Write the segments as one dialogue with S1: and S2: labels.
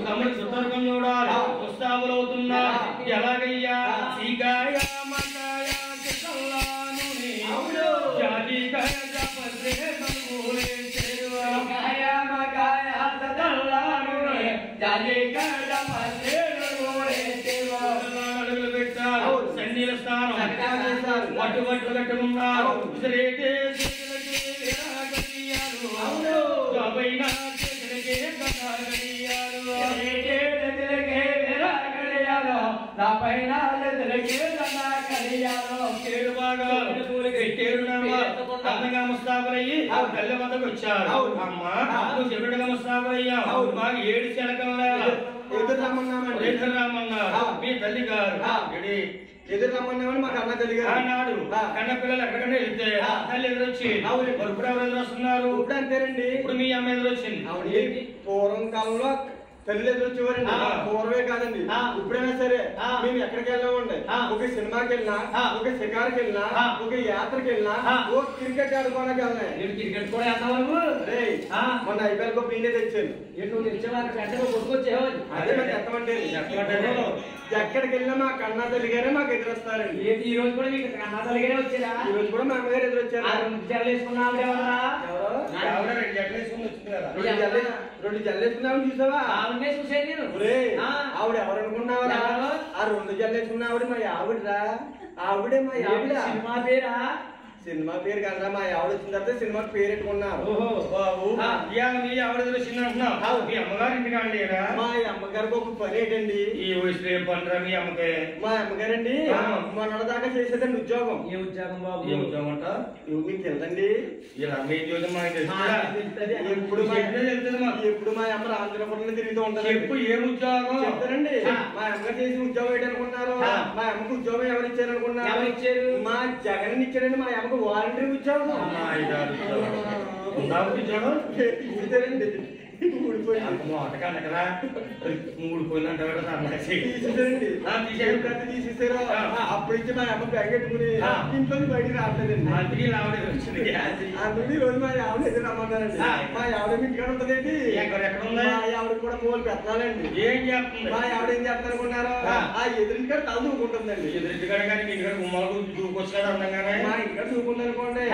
S1: తమ్ముడు సుతర్కం చూడాలి పుస్తాములవుతున్నా ఎలాగయ్యా సీకాయ మకాయ కిసల్లానుని జాతికాయ జపసే తమ్ములే చేరువా కాయ మకాయ కిసల్లానుని జాతికాయ జపసే తమ్ములే చేరువా అడుగులు పెట్టారు సన్నిల స్థానం వట్టు కట్టుకున్నారు శ్రీతే శ్రీలకి విరాగయ్యారు కాబైనా శ్రీలకి కథగయ్యారు శ్రీతే శ్రీలకి విరాగయ్యారు కాబైనా శ్రీలకి కథగయ్యారు కేడు బాగా కేడునమ్మ అందంగా ముస్తాబయ్యి తల్లి వద్దకు వచ్చారు అమ్మ నువ్వు చెడుగా ముస్తాబయ్యావు మాకు 7 శనకల్లా ఎదురు రమ్మన్నారు మీ తల్లి గారు ఎదురు రమ్మన్నామని మాకు అన్న తల్లి గారు అన్నాడు కన్న పిల్లలు ఎక్కడికన్నా వెళ్తే తల్లి ఎదురొచ్చి ఇప్పుడు ఎవరు ఎదురు వస్తున్నారు ఇప్పుడు అంతేనండి ఇప్పుడు మీ అమ్మ ఎదురు వచ్చింది పూర్వం కాలంలో తల్లి ఎదురొచ్చేవారండి పూర్వే కాదండి ఇప్పుడైనా సరే మేము ఎక్కడికి వెళ్ళామండి ఒక సినిమాకి వెళ్ళినా ఒక షికారుకి వెళ్ళినా ఒక యాత్రకి వెళ్ళినా ఓ క్రికెట్ ఆడుకోవడానికి వెళ్ళినా క్రికెట్ కూడా వెళ్తాము మొన్న ఐపీఎల్ కప్ నేనే తెచ్చాను అదే మాకు ఎత్తమంటే ఎక్కడికి వెళ్ళినా మా కన్నా తల్లి గారే మాకు ఎదురొస్తారండి ఈ రోజు కూడా మీకు కన్నా తల్లి గారే వచ్చారా ఈ రోజు కూడా మా అమ్మగారు ఎదురొచ్చారు 2 జల్లు వేసుకున్నా రెండు జల్లు వేసుకున్నామని చూసావా చూసేది నేను ఆవిడ ఎవరు అనుకున్నావా ఆ 2 జల్లు వేసుకున్న ఆవిడ మా ఆవిడరా ఆవిడే మా ఆవిడ సినిమా పేరా సినిమా పేరు కదా మా ఆవిడ వచ్చిన తర్వాత సినిమాకి పేరు పెట్టుకున్నారు మీ అమ్మగారు ఇంటికాడలేరా మా అమ్మగారికి ఒక పని ఏంటండి ఈ వయసులో ఏం పనిరా మీ అమ్మకి మా అమ్మగారండి మొన్న దాకా చేసేదండి ఉద్యోగం ఏ ఉద్యోగం బాబు ఏ ఉద్యోగం అంట మీకు తెలుదండి ఎప్పుడు మా అమ్మ ఆంధ్రప్రదేశ్ తిరుగుతూ ఉంటారు ఎప్పుడు ఏం ఉద్యోగం చెప్తారండి మా అమ్మగారు చేసి ఉద్యోగం ఏంటనుకున్నారు మా అమ్మకు ఉద్యోగం ఎవరు ఇచ్చారు అనుకున్నారు మా జగన్ ఇచ్చారండి మా అమ్మకు వాలంటీర్ ఉద్యోగం ఇచ్చారండి తీసేసారు అప్పుడు ఇచ్చి మా అమ్మ బ్యాగ్ పెట్టుకుని ఇంట్లో బయటికి రావట్లేదండి అందుకే రోజు మా ఆవిడ ఎదురు రమ్మన్నారండి మా ఆవిడ ఇంటికాడ ఉంటదండి మా ఆవిడ కూడా మూలు పెట్టాలండి ఏం చేస్తుంది మా ఆవిడ ఏం చేస్తారు అనుకున్నారు ఆ ఎదురింటికాడ తల దూకుంటుందండి ఎదురింటికాడ కానీ ఇంటికాడ గుమ్మాలు దూకొచ్చాడు అందంగానే మా ఇంటికాడ దూకుంది అనుకోండి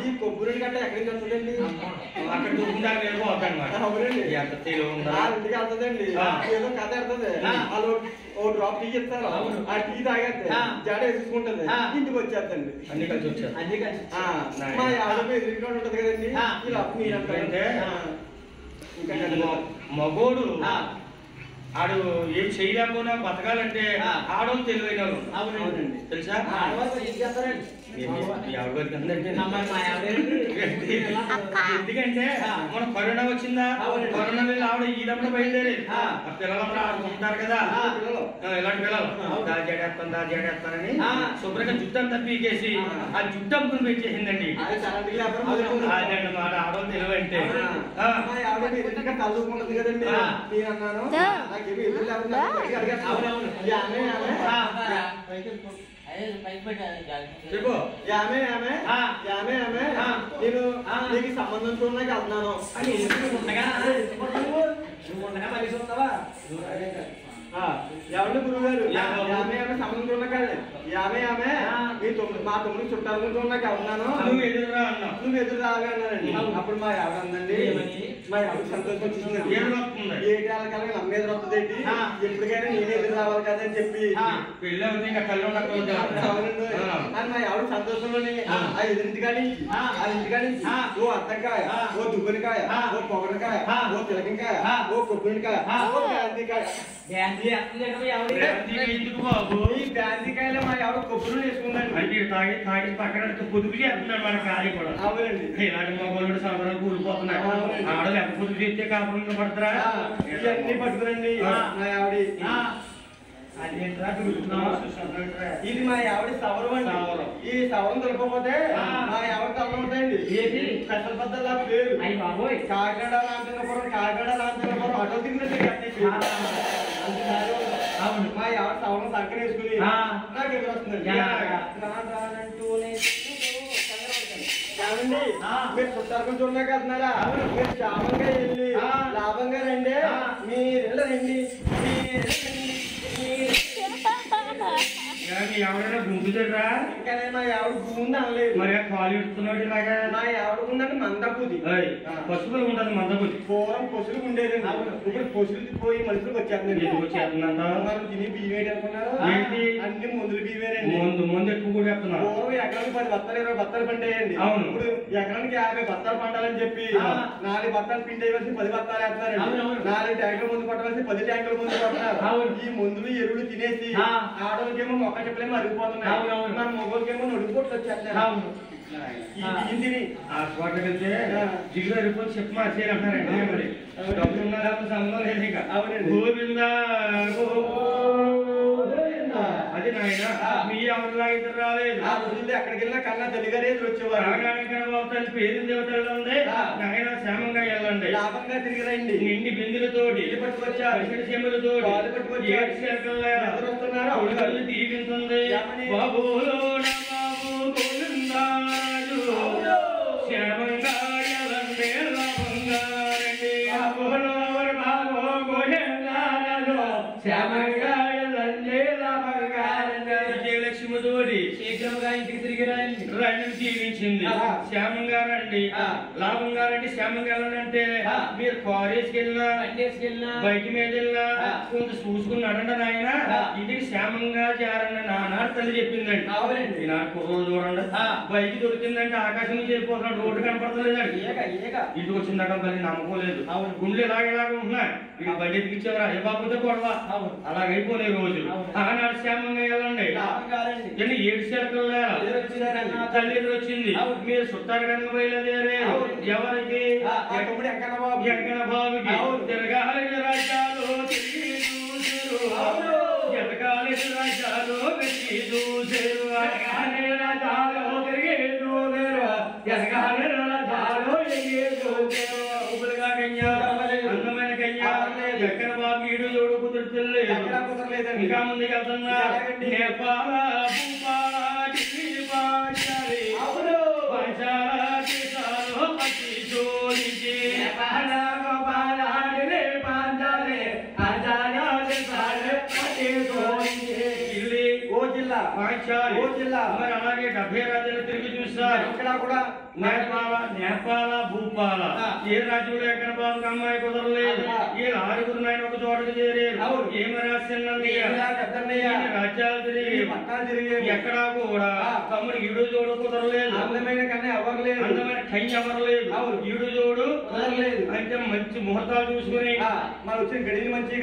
S1: ఈ కొబ్బరి గట్ట ఎక్కడి నుంచి వస్తుందండి అక్కడ దూకుందా అవునండి ఎంత తెలివి ఇంటికి వెళ్తుందండి ఏదో కథ వెళ్తుంది వాళ్ళు ఓ డ్రాప్ టీ ఇస్తారు ఆ టీ తాగేస్తే జడ వేసుకుంటుంది ఇంటికి వచ్చేస్తండి అన్ని కలిసి వచ్చారు అన్ని కలిసి మా ఆవిడ ఎదురుగా ఉంటది కదండి మీరంటే ఇంకా మగోడు ఆడు ఏం చేయలేకపోయినా బతకాలంటే ఆడవాళ్ళు తెలివైన అవునండి తెలుసా ఎందుకంటే మన కరోనా వచ్చిందా కరోనా వెళ్ళి ఆవిడ ఈడప్పుడు బయలుదేరేది పిల్లలందరూ ఆడుకుంటారు కదా ఇలాంటి పిల్లలు దాజేడేస్తానని శుభ్రంగా జుట్టం తప్పికేసి ఆ జుట్టంపుని పెట్టేసిందండి ఆడవాళ్ళు తెలివంటే చదువుకున్నది కదండి నేను అన్నాను నేను నీకు సంబంధం చూడడానికి వెళ్తున్నాను ఎవరి గురువు గారు సంబంధం చూడక మా తమ్ముడికి చుట్టాలు చూడడానికి వెళ్తున్నాను నువ్వు ఎదురు రావే అన్నానండి అప్పుడు మా ఎవరు అందండి మా ఎవరు సంతోషం వచ్చిందండి ఏటి వాళ్ళకల్లా నమ్మ ఎదురు వస్తుందండి ఎప్పటికైనా నేనే ఎదురు రావాలి కదా అని చెప్పి అని మా ఎవరు సంతోషంలోని ఆ ఎదురింటికాడి ఓ అత్తకాయ ఓ దుబ్బనికాయ ఓ పొగడకాయ ఓ తిలకంకాయ ఓ కొబ్బరికాయ ఓ గాంధీకాయ బ్యాంతికాయలో మా ఎవరు కొబ్బరి వేసుకున్నాడు తాగి పక్కన పొదుపు చేస్తున్నాడు మన ఖాళీ కూడా అవునండి ఇలాంటి మగవాళ్ళు సంబరం కూలిపోతున్నాయి ఆడలు ఎంత పొదుపు చేస్తే కాపురంగా పడతారా ఇవన్నీ పట్టుకురండి మా ఆవిడ ఇది మా ఆవిడ సవరం అండి ఈ సవరం దొరకకపోతే మా ఆవిడ తల ఉంటాయండి ఏది స్పెషల్ పద్ధతి పేరు కాకినాడ రామచంద్రపురం ఆటో తిరిగినట్టు అవును మా ఆవిడ సవరం సంకర వేసుకుని నాకు ఎదురు వస్తుందండి
S2: ఏమండి మీరు చుట్టాలకు చూడలేక వెళ్తున్నారా? మీరు క్షేమంగా వెళ్ళి లాభంగా రండి. మీరు రండి.
S1: ఎవరైనా గుంపుతారా?
S2: ఇంకా మా ఆవిడ గుండు అనలేదు.
S1: మరి కాలు ఇస్తున్నాడు ఇలాగా?
S2: మా ఆవిడ గుందంటే మందబుద్ధి.
S1: పశువులు ఉంటుంది మందబుద్ధి.
S2: పూర్వం పశువులు ఉండేదండి. ఇప్పుడు పశువులు పోయి మనుషులకు వచ్చేస్తుందండి.
S1: వచ్చేస్తుందంట.
S2: తిని బియ్యం ఏంటి అనుకున్నారు? అన్ని మందులు బియ్యమేనండి.
S1: ముందు ఎక్కువ కూడా చెప్తున్నారు.
S2: పూర్వం ఎకరానికి 10 బత్తాలు 20 బత్తాలు పండేయండి.
S1: అవును.
S2: ఇప్పుడు ఎకరానికి 50 బత్తాలు పండాలని చెప్పి 4 బత్తాలు పిండి వేసి 10 బత్తాలు వేస్తున్నారండి. 4 ట్యాంకుల ముందు కొట్టవలసి 10 ట్యాంకుల ముందు కొట్టారు. ఈ మందులు ఎరువులు తినేసి ఆడవాళ్ళకేమో మొక్క చెప్పలేమో అరిగిపోతున్నాయి. మన మొగోళ్ళకేమో నడుపుకోట్లు వచ్చేస్తున్నారు.
S1: జిగురు అరిపోయి చెప్పు మార్చేయాలంటారండి. మరి డబ్బులు ఉన్నారా సంబంధం లేదు. ఇక గోవిందా అది నాయన మీ ఎవరిలా ఇద్దరు రాలేదు.
S2: అక్కడికి వెళ్ళిన కన్నా తల్లిగారే వచ్చేవారు.
S1: పేరు దేవతలు ఉంది నాయన క్షేమంగా వెళ్ళండి.
S2: లాభంగా తిరిగి రండి.
S1: నిండి బిందులతోటి పట్టుకొచ్చారు. చెములతోటి వస్తున్నారు. దీవించింది బాబులో బాబు గోవిందారాజు క్షేమంగా వెళ్ళండి. లాభంగా రండి. బాబులో బాబు గోవిందారాజు క్షేమంగా వెళ్ళండి. లాభంగా రండి. విజయలక్ష్మితోటి శీఘ్రంగా ఇంటికి తిరిగి రండి. రండి జీవించింది. క్షేమంగా రండి. లాభంగా రండి. క్షేమంగా వెళ్ళండి అంటే మీరు కాలేజ్కి వెళ్ళినా బయట మీద వెళ్ళినా కొంత చూసుకుని నడండి నాయన. ఇది క్షేమంగా చేరండి నాన్న తల్లి చెప్పిందండి. ఈనాడు కుర్రోజు చూడండి బయట దొరికిందంటే ఆకాశం నుంచి వెళ్ళిపోతున్నాడు. రోడ్డు కనపడతలేదండి. ఇంటికి వచ్చిందాక మళ్ళీ నమ్మకం లేదు. గుండెలు ఇలాగ ఉంటున్నాయి. ఇక బండి ఎత్తికిచ్చేవారు ఏ బాబుతో గొడవ అలాగైపోలే రోజు. ఆనాడు క్షేమంగా వెళ్ళండి. ఎన్ని 7 శాఖలు తల్లి ఎదురు వచ్చింది. మీరు చుట్టారు కనుక బయలుదేరే ఎవరికి ఎక్కడ బాబుకి తిరగాలి రాజ్యాలు తిరిగి చూసారు. ఎదగాలి రాజ్యాలు పెట్టి చూసారు. రాజ్యాలు తిరిగి చూసారు. ఎదగాలి రాజ్యాలు తిరిగి చూసారు. ఉప్పులుగా కన్యా అందమైన కన్యా ఎక్కడ బాబు ఈడు చూడు కుదురుతులేదు. ఇంకా ముందుకు వెళ్తున్నా నేపాల భూపాల మరి అలాగే 70 రాజ్యాలు తిరిగి చూస్తారు. ఇక్కడ కూడా నేపాల భూపాల ఏ రాజ్యంలో ఎక్కడ బాబుకి అమ్మాయి కుదరలేదు. ఈ 6 నాయన ఒక చోటకు చేరేరు. ఏమి రాసిందండి రాజ్యాలు తిరిగి ఎక్కడా కూడా తమ్ముడు ఈడు జోడు కుదరలేదు. అందమైన కన్నా ఎవరు లేదు. అందమైన కన్య ఎవరు లేదు. ఈడు జోడు కుదరలేదు. అంటే మంచి ముహూర్తాలు చూసుకుని మరి వచ్చిన గడిని మంచి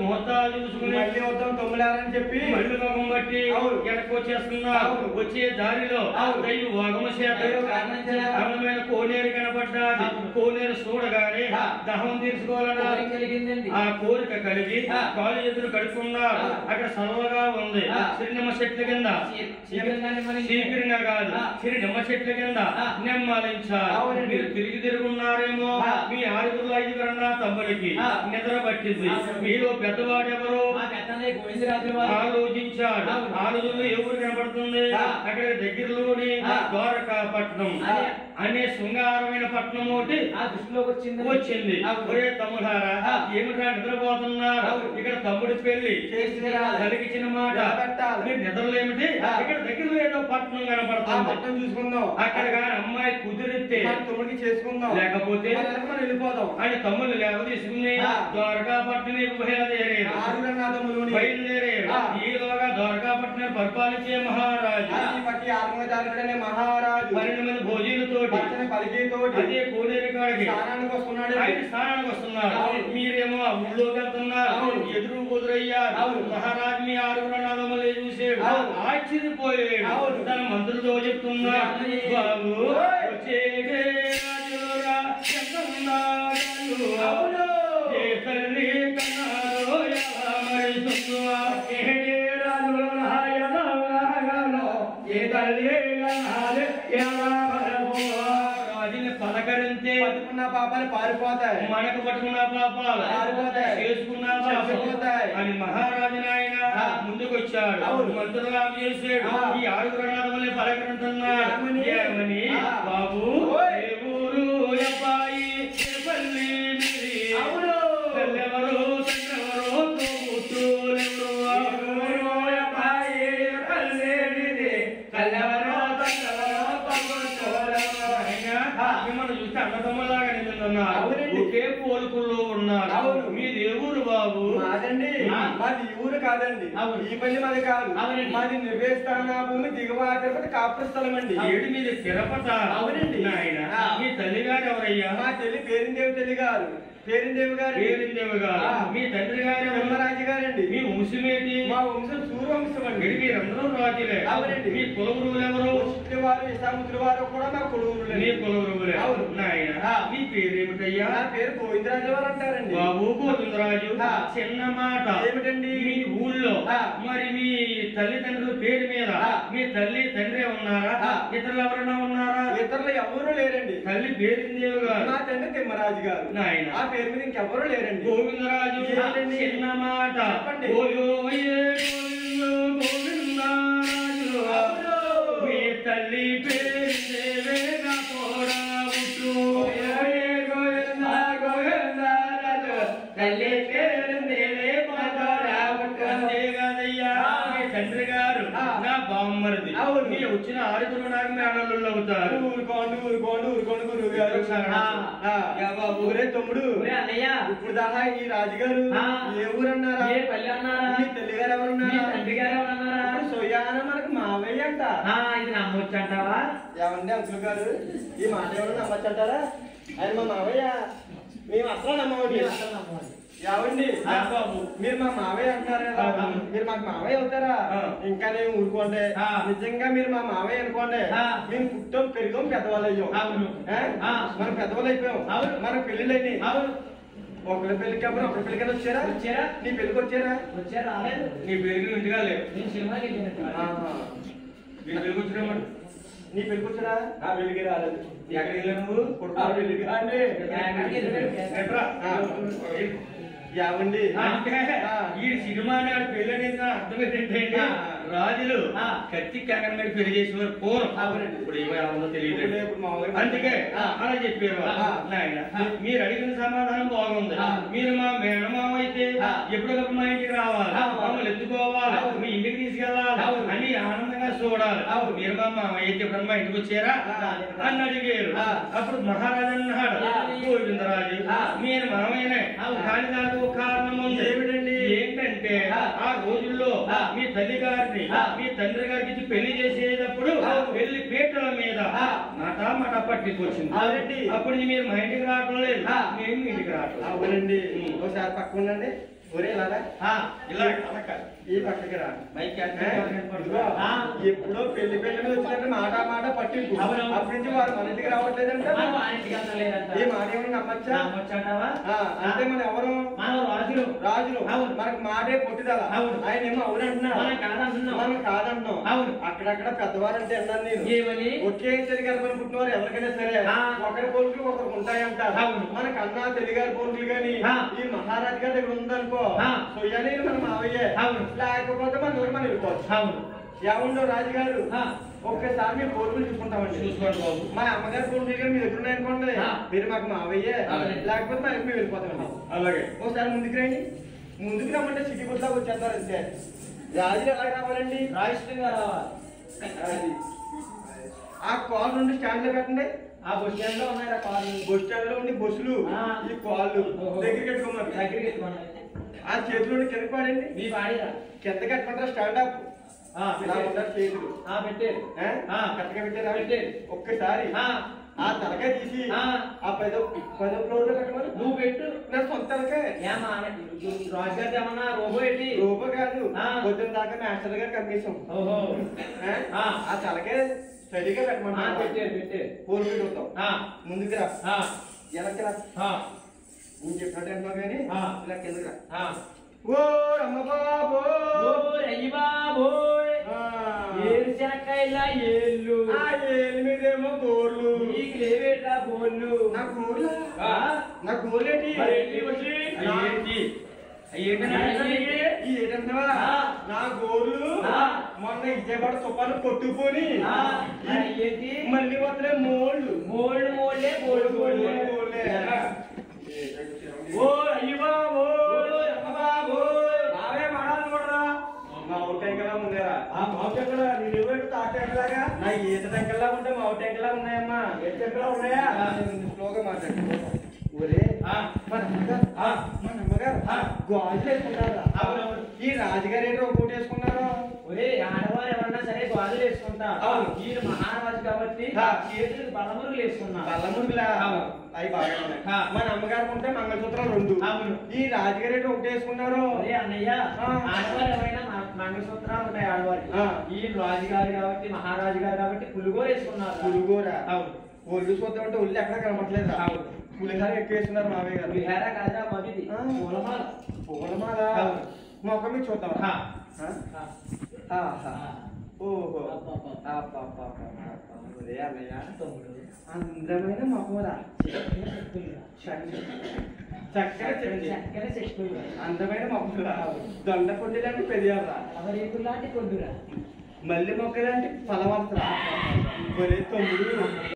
S1: ముహూర్తాలు చూసుకుని మళ్ళీ వద్దాం తొమ్మిదారని చెప్పి మళ్ళీ లోకం బట్టి వెనక్కి వచ్చేస్తున్నా. వచ్చే దారిలో దైవ వాగమ చేత అందమైన కోనేరు కనపడ్డాది. కోనేరు చూడగానే దహం తీర్చుకోవాలని ఆ కోరిక కలిగి కాలు ఎదురు కడుక్కున్నారు. అక్కడ సరళగా ఉంది. సిరినిమ్మ చెట్ల కింద శీఘ్రంగా కాదు సిరినిమ్మ చెట్ల కింద నెమ్మలించారు. మీరు తిరుగున్నారేమో. మీ 6 తమ్ముడికి నిద్ర పట్టింది. మీలో పెద్దవాడెవరు ఆలోచించాడు. ఆలోచనలో ఎవరు కనపడుతుంది? అక్కడ దగ్గరలోని ద్వారకాపట్నం అనే శృంగారమైన పట్నం ఒకటి ఆ దృష్టిలోకి వచ్చింది. ఒరే తమ్ముడారా ఏమిటా నిద్రపోతున్నారు? ఇక్కడ తమ్ముడి పెళ్లి కలిగించిన మాట మీరు నిద్రలేమిటి? ఇక్కడ దగ్గరలో ఏదో పట్నం కనపడుతుంది. పట్నం చూసుకుందాం. అక్కడ కానీ అమ్మాయి కుదిరితే తమ్ముడికి చేసుకుందాం. లేకపోతే వెళ్ళిపోదాం అని తమ్ముళ్ళు లేక తీసుకుని ద్వారకాపట్నం బయలుదేరారు. ఈలోగా ద్వారకాపట్నం పరిపాలించే మహారాజు 12 మంది భోజీలతోటి అదే కోనేరు కాడికి స్నానానికి వస్తున్నారు. మీరేమో ఊళ్ళోకి వెళ్తున్నారు. ఎదురు కుదురయ్యారు. మహారాజు మీ 6 అన్నదమ్ములే చూసాడు. ఆశ్చర్యపోయాడు. తన మంత్రులతో చెప్తున్నాడు బాబు వచ్చేదే రాజురా తల్లి కన్నారో ఎలా మరిస్తుందా రాజుని పలకరించే పట్టుకున్న పాపాలు పారిపోతాయి. మనకు పట్టుకున్న పాపాలు పారిపోతాయి. చేసుకున్న పాపాలు అని మహారాజు నాయన ముందుకు వచ్చాడు. మంత్రులు చేసాడు. ఈ 6 అన్నదమ్ములే పలకరింటున్నాడు. ఏమని బాబు
S2: అవునండి. మాది ఈ ఊరు కాదండి, ఈ పల్లి మాది కాదు. మాది నిర్వేస్థాన భూమి దిగువ తిరుపతి కాపుర స్థలం అండి.
S1: ఏడు మీద తిరుపతి.
S2: అవునండి.
S1: ఆయన మీ తల్లి గారు ఎవరయ్యా?
S2: మా తల్లి పేరిందేవి తల్లి గారు. పేరిందేవి గారు.
S1: పేరిందేవి గారు. మీ తండ్రి గారు
S2: బ్రహ్మరాజు గారండి.
S1: మీ వంశమేంటి?
S2: మా వంశం సూర్యవంశం అండి.
S1: మీరందరూ రాజులే.
S2: అవునండి.
S1: మీ కులగురువులు ఎవరు?
S2: వారు ఇసాముద్రుల వారు కూడా మా కులగురువులే.
S1: మీ కులగురువులే.
S2: అవును.
S1: నాయన మీ పేరేమిటయ్యా?
S2: నా పేరు గోవిందరాజు వారు అంటారండి.
S1: బాబు గోవిందరాజు. చిన్న మాట
S2: ఏమిటండి?
S1: మీ ఊళ్ళో మరి మీ తల్లిదండ్రుల పేరు మీద మీ తల్లి తండ్రి ఉన్నారా? ఇతరులు ఎవరైనా ఉన్నారా?
S2: ఇతరులు ఎవరు లేరండి.
S1: తల్లి పేరిందేవి గారు.
S2: మా తండ్రి తిమ్మరాజు గారు.
S1: నాయన
S2: ఆ పేరు మీద ఇంకెవరు లేరండి.
S1: గోవిందరాజు. చిన్న మాట మీ తల్లి పేరిందేవేగా తోడా ఉంటూ తల్లి పేరిందేవే కదయ్యా. మీ తండ్రి గారు నా బామ్మరిది. మీరు వచ్చిన ఆరుగురు నాకు మేనల్లు అవుతారు.
S2: ఊరుకోండి ఊరుకోండి ఊరుకోండి గురువు గారు. ఊరే తమ్ముడు ఇప్పుడు దాకా ఈ రాజుగారు ఏ ఊరన్నారా? మీ తల్లి గారు ఎవరున్నారా?
S3: తండ్రి గారు ఎవరన్నారా?
S2: సొయ్యాన మనకు మావయ్య అంట.
S3: ఇది నమ్మొచ్చు అంటావా?
S2: ఏమండి అంకుల్ గారు, ఈ మాట ఎవరు నమ్మచ్చు అంటారా? ఆయన మా మావయ్య, మేము అసలు నమ్మవండి. ఏమండి
S1: బాబు
S2: మీరు మా మావయ్య అంటారు కదా, మీరు మాకు మావయ్య అవుతారా? ఇంకా నేను ఊరుకోండి. నిజంగా మీరు మా మావయ్య అనుకోండి. మేము పుట్టాం పెరిగాం పెద్దవాళ్ళు అయ్యాం. మనం పెద్దవాళ్ళు అయిపోయాం. మనకు పెళ్లిళ్ళు అయినాయి. ఒకరి పెళ్లికి అప్పుడు ఒకరి పెళ్లికైనా వచ్చారా? నీ పెళ్లికి వచ్చారా?
S1: నీ పెరిగిన ఇంటిగా లేవు.
S3: నేను సినిమాకి
S1: నీ పెళ్లికి వచ్చినామని
S2: నీ పెళ్లికి వచ్చారా? ఆ పెళ్లికి రాలేదు.
S1: ఎక్కడికి వెళ్ళావు నువ్వు?
S2: కొడుకు పెళ్లికి అండి. యావండి
S1: అంటే ఈ సినిమా నాడు పెళ్లి అనేది అర్థం ఏంటంటే రాజులు కత్తి కాకర మీద పెళ్లి చేసేవారు పూర్వం. ఇప్పుడు ఏమో తెలియదు. అందుకే అలా చెప్పారు. మీరు అడిగిన సమాధానం బాగుంది. మీరు మా మేనమామ అయితే ఎప్పటికప్పుడు మా ఇంటికి రావాలి, మమ్మల్ని ఎత్తుకోవాలి, మీ ఇంటికి తీసుకెళ్ళాలి అని ఆనందంగా చూడాలి. మీరు మా మామ అయితే ఎప్పుడు మా ఇంటికి వచ్చారా అని అడిగారు. అప్పుడు మహారాజు అన్నాడు గోవిందరాజు మీరు మామయ్యనే, కానీ నాకు కారణం ఉంది. ఏమిటండి? ఏంటంటే ఆ రోజుల్లో మీ తల్లి గారిని మీ తండ్రి గారికి పెళ్లి చేసేటప్పుడు పెళ్లి పీటల మీద మాట పట్టుకొచ్చింది. అప్పుడు మీరు మా ఇంటికి రావడం లేదు, మేము ఇంటికి రావడం.
S2: అవునండి. ఒకసారి పక్క ఉండండి. ఒరే ఇలాగా
S1: ఇలా
S2: ఈ పక్కకి రా. ఎప్పుడో పెళ్లి పెళ్లి మీద వచ్చినట్టు మాట పట్టింపు. అప్పటి నుంచి వారు మన ఇంటికి రావట్లేదంటే ఈ మాట ఏమన్నా నమ్మచ్చా? అంటే మనం ఎవరు? రాజులు. మనకు మాటే పొట్టిదల. ఆయన ఏమో అవునంటున్నా, మనం కాదంటున్నాం. అక్కడక్కడ పెద్దవారు అంటే అన్నాను నేను. ఒకే తెలుగారు పని పుట్టినవారు ఎవరికైనా సరే ఒకరి పోలికలు ఒకరికి ఉంటాయంట. మనకు అన్నా తెలుగారు పోలికలు గాని ఈ మహారాజు గారి దగ్గర ఉందనుకో సొయ్యాలి మన మావయ్యే, లేకపోతే మన ఊరు మనం వెళ్ళిపోవచ్చు. ఏముండో రాజుగారు ఒక్కసారి మేము కోరుకుని చూసుకుంటామండి.
S1: చూసుకోండి బాబు.
S2: మా అమ్మగారి కోరికలు గారు మీ దగ్గర ఉన్నాయనుకోండి, మీరు మాకు మావయ్యే, లేకపోతే మనకి మేము వెళ్ళిపోతామండి.
S1: అలాగే
S2: ఒకసారి ముందుకు రండి. ముందుకు రమ్మంటే సిటీ గుడ్లాగా వచ్చేస్తారు అంతే. రాజులు ఎలా రావాలండి?
S3: రాయిష్టంగా రావాలి.
S2: ఆ కాల్ నుండి స్టాండ్ లో పెట్టండి.
S3: ఆ బస్ స్టాండ్ లో ఉన్నాయి కాళ్ళు.
S2: బస్ స్టాండ్ లో ఉండి బస్సులు ఈ కాళ్ళు దగ్గరికి పెట్టుకోమని ఆ చేతులు కింద పాడండి.
S3: మీ వాడిరా
S2: కింద కట్టుకుంటారా? స్టాండ్ అప్ చేతులు
S3: పెట్టారు.
S2: కరెక్ట్గా పెట్టారా? పెట్టారు. ఒక్కసారి ఆ తలకాయ తీసి ఆ 10వ ఫ్లోర్ లో పెట్టమని.
S3: నువ్వు పెట్టు.
S2: నా సొంత తలకాయ.
S3: రాజుగారి ఏమన్నా రోబో ఏంటి?
S2: రోబో కాదు, పొద్దున దాకా మాస్టర్ గారు కమ్మేశాం. ఆ తలకాయ స్టడీగా పెట్టమన్నా.
S3: పెట్టారు.
S2: పూర్వ చూద్దాం. ముందుకు రా, వెనక్కి రా. నేను చెప్పినట్టు అన్నా కానీ ఇలా కిందకి రా. ఓ అమ్మ బాబో,
S3: అయ్యి బాబోయ్, ఏడు చెనక్కాయల ఏళ్ళు,
S2: ఆ ఏళ్ళు మీదేమో గోర్లు,
S3: నీకు లేవేట్రా బోళ్ళు.
S2: నా గోర్లు, నా గోర్లేటి ఏంటంటావా? నా గోర్లు మొన్న విజయవాడ తుఫాను కొట్టుకుని మళ్ళీ వద్దలే మోళ్ళు.
S3: మోళ్ళే
S2: ఓ అయ్యో బావే మాడాలి కూడా మా ఊట టెంకలా ఉందేరా? ఆ మా టెంకలా నేను తాటెంకలాగా నా ఈత టెంకల్లా ఉంటే మా టెంకలా ఉన్నాయమ్మా. ఏ టెంకలా ఉన్నాయా? స్లోగా మాట్లాడు. ఒరే మన అమ్మగారు గాజులు వేసుకుంటారా? ఈ రాజుగారు ఏంటో ఒక కోట్ వేసుకున్నారు.
S3: ఒరే ఆడవారు ఎవరన్నా సరే గాజులు వేసుకుంటారు. ఈయన మహారాజు కాబట్టి చేతులకు బలమురులు వేసుకున్నారు.
S2: బల్లమురుగులా అవి బాగా ఉన్నాయి. మన అమ్మగారు ఉంటే మంగళసూత్రాలు 2. ఈ రాజుగారు ఏంటో ఒకటి వేసుకున్నారు.
S3: ఒరే అన్నయ్య ఆడవారు ఎవరైనా మంగళసూత్రాలు ఉంటాయి ఆడవారి. ఈ రాజుగారు కాబట్టి మహారాజు గారు కాబట్టి పులిగోర వేసుకున్నారు.
S2: పులిగోర ఒళ్ళు చూద్దాం అంటే ఒళ్ళు ఎక్కడ కనపట్లేదు. పులిహార ఎక్కువ వేస్తున్నారు మావయ్య గారు.
S3: పులిహార కాదా మగిది పూలమాల.
S2: పూలమాల మొక్క మీద చూద్దాం. ఓహో అందమైన మొక్కలా
S3: చక్కని చెట్టు
S2: అందమైన మొక్కలా దొండ కొండి లాంటి పెరియారా
S3: అవరేకులు లాంటి కొద్దురా
S2: మల్లె మొక్క లాంటి ఫలవర్తరా తమ్ముడు